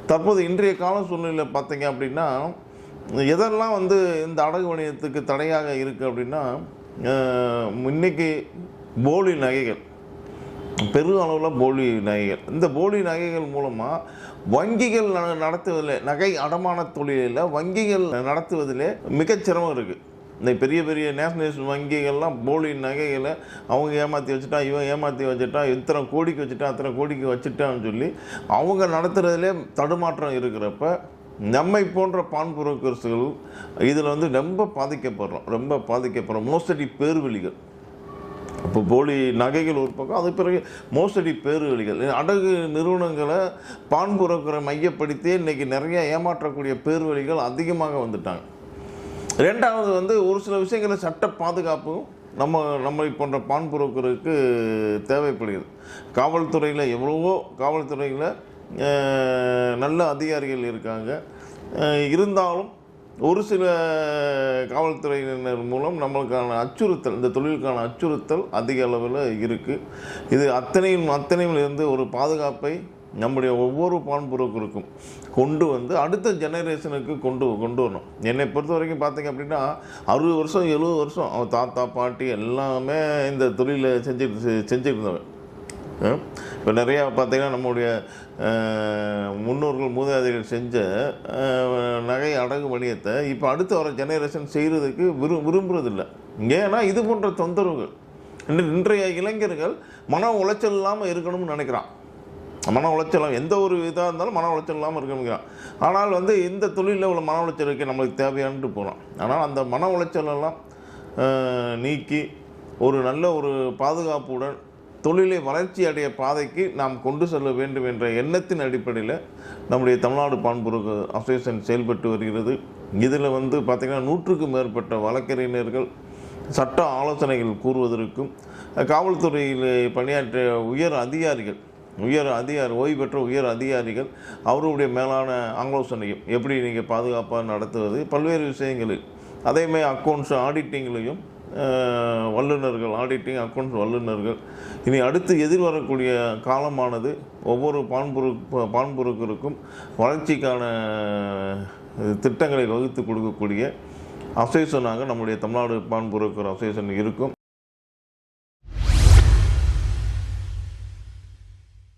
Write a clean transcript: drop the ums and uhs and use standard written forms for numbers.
தற்போது இன்றைய கால சூழ்நிலையில் பார்த்தீங்க அப்படின்னா, எதெல்லாம் வந்து இந்த அடகு வணிகத்துக்கு தடையாக இருக்குது அப்படின்னா, இன்னைக்கு போலி நகைகள், பெரும் அளவில் போலி நகைகள். இந்த போலி நகைகள் மூலமாக வங்கிகள் நடத்துவதில், நகை அடமான தொழிலில் வங்கிகள் நடத்துவதிலே மிகச்சிரமம் இருக்குது. இந்த பெரிய பெரிய நேஷனலைஸ்ட் வங்கிகள்லாம் போலி நகைகளை அவங்க ஏமாற்றி வச்சுட்டா, இவன் ஏமாற்றி வச்சுட்டா, இத்தனை கோடிக்கு வச்சுட்டா, அத்தனை கோடிக்கு வச்சுட்டான்னு சொல்லி அவங்க நடத்துகிறதுலே தடுமாற்றம் இருக்கிறப்ப, நம்மை போன்ற பான் புரோக்கர்ஸ்கள் இதில் வந்து ரொம்ப பாதிக்கப்படுறோம். மோசடி பேர்வழிகள். இப்போ போலி நகைகள் ஒரு பக்கம், அது பிறகு மோசடி பேர்வழிகள், அடகு நிறுவனங்களை பான் புரோக்கரை மையப்படுத்தி இன்றைக்கி நிறைய ஏமாற்றக்கூடிய பேர்வழிகள் அதிகமாக வந்துட்டாங்க. ரெண்டாவது வந்து ஒரு சில விஷயங்களை சட்ட பாதுகாப்பும் நம்மை போன்ற பான் புரோக்கருக்கு தேவைப்படுகிறது. காவல்துறையில் எவ்வளவோ காவல்துறையில் நல்ல அதிகாரிகள் இருக்காங்க. இருந்தாலும் ஒரு சில காவல்துறையினர் மூலம் நம்மளுக்கான அச்சுறுத்தல், இந்த தொழிலுக்கான அச்சுறுத்தல் அதிக அளவில் இருக்குது. இது அத்தனையும் இருந்து ஒரு பாதுகாப்பை நம்முடைய ஒவ்வொரு பான் புரோக்கருக்கும் கொண்டு வந்து அடுத்த ஜெனரேஷனுக்கு கொண்டு வரணும். என்னை பொறுத்த வரைக்கும் பார்த்திங்க அப்படின்னா 60 வருஷம் 70 வருஷம் அவன் தாத்தா பாட்டி எல்லாமே இந்த தொழிலை செஞ்சுருந்தவன். இப்போ நிறையா பார்த்திங்கன்னா நம்முடைய முன்னோர்கள் மூதாதைகள் செஞ்ச நகை அடகு வணிகத்தை இப்போ அடுத்து வர ஜெனரேஷன் செய்கிறதுக்கு விரும்புறதில்லை. ஏன்னா இது போன்ற தொந்தரவுகள். இன்றைய இளைஞர்கள் மன உளைச்சல் இல்லாமல் இருக்கணும்னு நினைக்கிறான். மன உளைச்சல் எந்த ஒரு இதாக இருந்தாலும் மன உளைச்சல் இல்லாமல் இருக்கணுங்கிறான். ஆனால் வந்து இந்த தொழிலில் உள்ள மன உளைச்சல் இருக்க நம்மளுக்கு தேவையானட்டு போகிறோம். ஆனால் அந்த மன உளைச்சலெல்லாம் நீக்கி ஒரு நல்ல ஒரு பாதுகாப்புடன் தொழிலை வளர்ச்சி அடைய பாதைக்கு நாம் கொண்டு செல்ல வேண்டும் என்ற எண்ணத்தின் அடிப்படையில் நம்முடைய தமிழ்நாடு பான் புரோக்கர் அசோசியேஷன் செயல்பட்டு வருகிறது. இதில் வந்து பார்த்திங்கன்னா 100க்கும் மேற்பட்ட வழக்கறிஞர்கள் சட்ட ஆலோசனைகள் கூறுவதற்கும், காவல்துறையில் பணியாற்றிய ஓய்வு பெற்ற உயர் அதிகாரிகள் அவருடைய மேலான ஆலோசனையும், எப்படி நீங்கள் பாதுகாப்பாக நடத்துவது, பல்வேறு விஷயங்களில், அதேமாதிரி அக்கௌண்ட்ஸ் ஆடிட்டிங்லையும் ஆடிட்டிங் அக்கௌண்ட்ஸ் வல்லுநர்கள். இனி அடுத்து எதிர்வரக்கூடிய காலமானது ஒவ்வொரு பான் புரோக்கருக்கும் வளர்ச்சிக்கான திட்டங்களை வகுத்து கொடுக்கக்கூடிய அசோசியேஷனாக நம்முடைய தமிழ்நாடு பான் புரோக்கர் அசோசியேஷன் இருக்கும்.